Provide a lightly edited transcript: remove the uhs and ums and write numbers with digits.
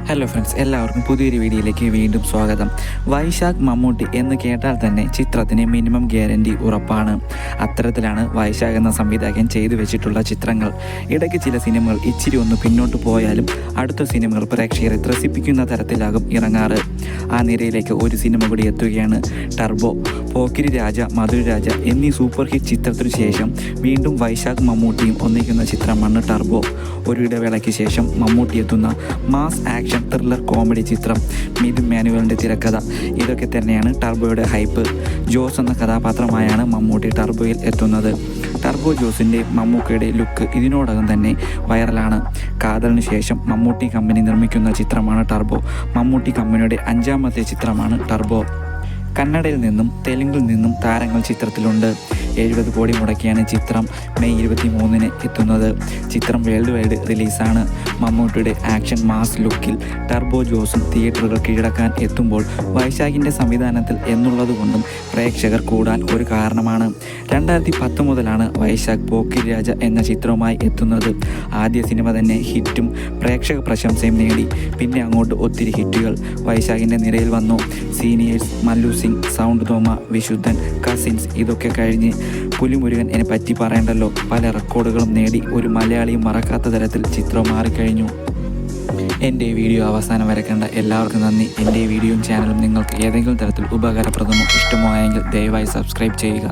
Hello friends, എല്ലാവർക്കും പുതിയൊരു വീഡിയോയിലേക്ക് വീണ്ടും സ്വാഗതം. വൈശാഖ് മമ്മൂട്ടി എന്ന് കേട്ടാൽ തന്നെ ചിത്രത്തിന് മിനിമം ഗ്യാരണ്ടി ഉറപ്പാണ്. അത്തരത്തിലാണ് വൈശാഖ് എന്ന സംവിധായകൻ ചെയ്തു വെച്ചിട്ടുള്ള ചിത്രങ്ങൾ. ഇടയ്ക്ക് ചില സിനിമകൾ ഇച്ചിരി ഒന്ന് പിന്നോട്ട് പോയാലും അടുത്ത സിനിമകൾ പ്രേക്ഷകരെ ത്രസിപ്പിക്കുന്ന തരത്തിലാകും ഇറങ്ങാറ്. ആ നിരയിലേക്ക് ഒരു സിനിമ കൂടി എത്തുകയാണ്, ടർബോ. പോക്കിരി രാജ, മധുര രാജ എന്നീ സൂപ്പർ ഹിറ്റ് ചിത്രത്തിനു ശേഷം വീണ്ടും വൈശാഖ് മമ്മൂട്ടിയും ഒന്നിക്കുന്ന ചിത്രമാണ് ടർബോ. ഒരു ഇടവേളയ്ക്ക് ശേഷം മമ്മൂട്ടി എത്തുന്ന മാസ് ആക്ഷൻ ത്രില്ലർ കോമഡി ചിത്രം, മിഥുൻ മാനുവലിൻ്റെ തിരക്കഥ. ഇതൊക്കെ തന്നെയാണ് ടർബോയുടെ ഹൈപ്പ്. ജോസ് എന്ന കഥാപാത്രമായാണ് മമ്മൂട്ടി ടർബോയിൽ എത്തുന്നത്. ടർബോ ജോസിൻ്റെ മമ്മൂക്കയുടെ ലുക്ക് ഇതിനോടകം തന്നെ വൈറലാണ്. കാതലിന് ശേഷം മമ്മൂട്ടി കമ്പനി നിർമ്മിക്കുന്ന ചിത്രമാണ് ടർബോ. മമ്മൂട്ടി കമ്പനിയുടെ 5ാമത്തെ ചിത്രമാണ് ടർബോ. കന്നഡയിൽ നിന്നും തെലുങ്കിൽ നിന്നും താരങ്ങൾ ചിത്രത്തിലുണ്ട്. 70 കോടി മുടക്കിയാണ് ചിത്രം മെയ് 23-ന് എത്തുന്നത്. ചിത്രം വേൾഡ് വൈഡ് റിലീസാണ്. മമ്മൂട്ടിയുടെ ആക്ഷൻ മാസ് ലുക്കിൽ ടർബോ ജോസും തിയേറ്ററുകൾ കീഴടക്കാൻ എത്തുമ്പോൾ വൈശാഖിൻ്റെ സംവിധാനത്തിൽ എന്നുള്ളതുകൊണ്ടും പ്രേക്ഷകർ കൂടാൻ ഒരു കാരണമാണ്. 2010 മുതലാണ് വൈശാഖ് പോക്കിരി രാജ എന്ന ചിത്രവുമായി എത്തുന്നത്. ആദ്യ സിനിമ തന്നെ ഹിറ്റും പ്രേക്ഷക പ്രശംസയും നേടി. പിന്നെ അങ്ങോട്ട് ഒത്തിരി ഹിറ്റുകൾ വൈശാഖിൻ്റെ നിരയിൽ വന്നു. സീനിയേഴ്സ്, മല്ലു സിംഗ്, സൗണ്ട് തോമ, വിശുദ്ധൻ, കസിൻസ്, ഇതൊക്കെ കഴിഞ്ഞ് പുലിമുരുകൻ എന്നെ പറ്റി പറയണ്ടല്ലോ. പല റെക്കോർഡുകളും നേടി ഒരു മലയാളിയും മറക്കാത്ത തരത്തിൽ ചിത്രം മാറിക്കഴിഞ്ഞു. എൻ്റെ വീഡിയോ അവസാനം വരെ കണ്ട എല്ലാവർക്കും നന്ദി. എൻ്റെ വീഡിയോയും ചാനലും നിങ്ങൾക്ക് ഏതെങ്കിലും തരത്തിൽ ഉപകാരപ്രദമോ ഇഷ്ടമോ ആയെങ്കിൽ ദയവായി സബ്സ്ക്രൈബ് ചെയ്യുക.